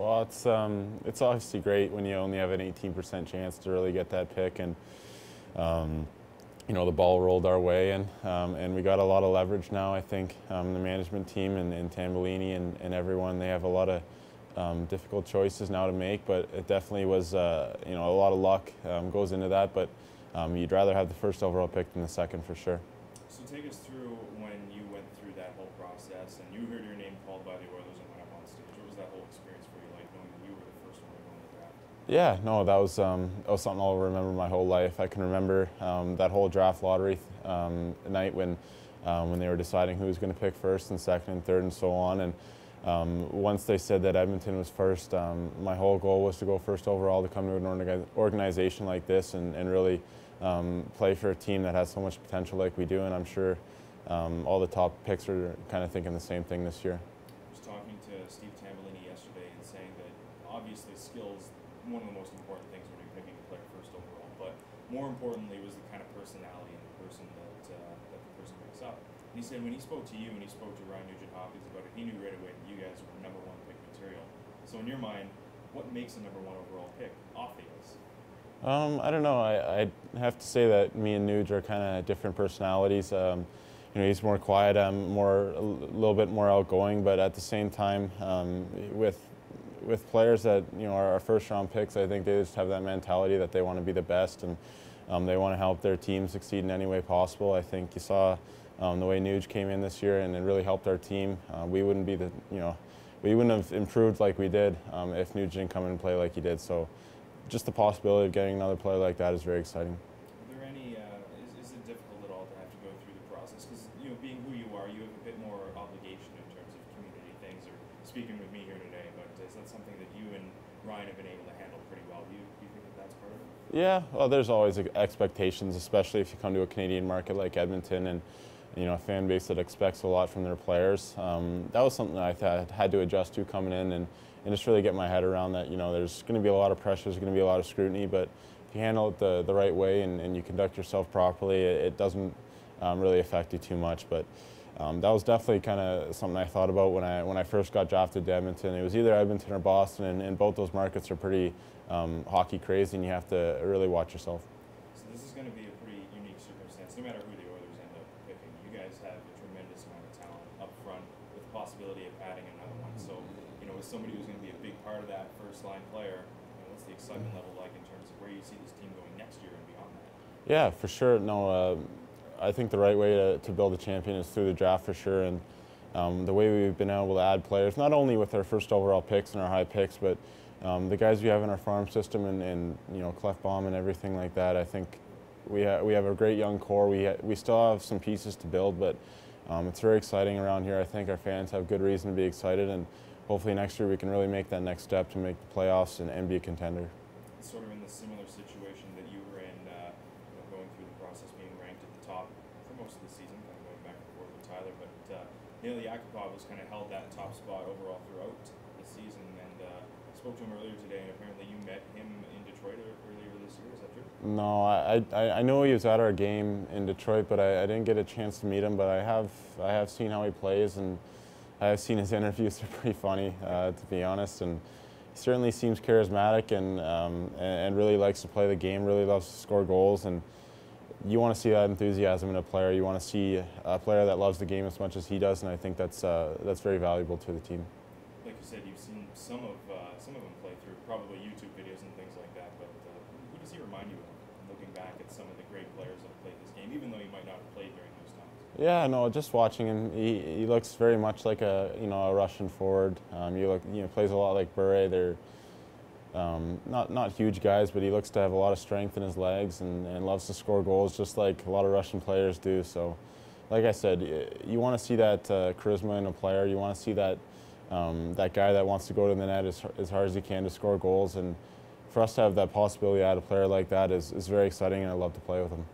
Well, it's obviously great when you only have an 18% chance to really get that pick, and the ball rolled our way, and we got a lot of leverage now. I think the management team and Tambellini and everyone, they have a lot of difficult choices now to make, but it definitely was a lot of luck goes into that, but you'd rather have the first overall pick than the second for sure. So take us through when you went through that whole process and you heard your name called by the Oilers and went up on stage. What was that whole experience for you like, knowing that you were the first one to go in the draft? Yeah, no, that was something I'll remember my whole life. I can remember that whole draft lottery night when they were deciding who was going to pick first and second and third and so on. And once they said that Edmonton was first, my whole goal was to go first overall, to come to an organization like this and really play for a team that has so much potential like we do. And I'm sure all the top picks are kind of thinking the same thing this year. I was talking to Steve Tambellini yesterday and saying that obviously skills one of the most important things when you're picking a player first overall, but more importantly was the kind of personality and the person that the person picks up. And he said when he spoke to you and he spoke to Ryan Nugent-Hopkins about it, he knew right away that you guys were #1 pick material. So in your mind, what makes a #1 overall pick off the ice? I don't know. I have to say that me and Nuge are kind of different personalities. He's more quiet. I'm a little bit more outgoing, but at the same time, with players that are our first-round picks, I think they just have that mentality that they want to be the best, and they want to help their team succeed in any way possible. I think you saw the way Nuge came in this year, and it really helped our team. We wouldn't have improved like we did if Nuge didn't come in and play like he did. So, just the possibility of getting another player like that is very exciting. Are there any? Is it difficult at all to have to go through the process? Because being who you are, you have a bit more obligation in terms of community things, or speaking with me here today. But is that something that you and Ryan have been able to handle pretty well? Do you think that that's part of it? Yeah, well, there's always expectations, especially if you come to a Canadian market like Edmonton and a fan base that expects a lot from their players. That was something that I had to adjust to coming in and just really get my head around that. There's going to be a lot of pressure, there's going to be a lot of scrutiny, but if you handle it the right way and you conduct yourself properly, it doesn't really affect you too much. But that was definitely kind of something I thought about when I first got drafted to Edmonton. It was either Edmonton or Boston, and both those markets are pretty hockey crazy, and you have to really watch yourself. So this is going to be a pretty unique circumstance. No matter who the Oilers end up picking, you guys have a tremendous amount of talent up front with the possibility of adding another one. So, as somebody who's going to be a big part of that first-line player, what's the excitement level like in terms of where you see this team going next year and beyond that? Yeah, for sure. No, I think the right way to build a champion is through the draft for sure, and the way we've been able to add players, not only with our first overall picks and our high picks, but the guys we have in our farm system and Clefbaum and everything like that. I think we have a great young core. We still have some pieces to build, but it's very exciting around here. I think our fans have good reason to be excited, and hopefully next year we can really make that next step to make the playoffs and be a contender. Sort of in the similar situation that you were in, going through the process, being ranked at the top for most of the season, kind of going back and forth with Tyler, but Nail Yakupov has kind of held that top spot overall throughout the season, and I spoke to him earlier today, and apparently you met him in Detroit earlier this year. Is that true? No, I know he was at our game in Detroit, but I didn't get a chance to meet him. But I have seen how he plays, and I have seen his interviews. They're pretty funny, to be honest. And he certainly seems charismatic and really likes to play the game. Really loves to score goals, and you want to see that enthusiasm in a player. You want to see a player that loves the game as much as he does, and I think that's very valuable to the team. Like you said, you've seen some of them play through probably YouTube videos and things like that. But who does he remind you of? Looking back at some of the great players that have played this game, even though he might not have played during those times. Yeah, no, just watching him, he looks very much like a Russian forward. Plays a lot like Bure. They're not huge guys, but he looks to have a lot of strength in his legs and loves to score goals, just like a lot of Russian players do. So, like I said, you want to see that charisma in a player. You want to see that guy that wants to go to the net as hard as he can to score goals. And for us to have that possibility to add a player like that is very exciting, and I love to play with him.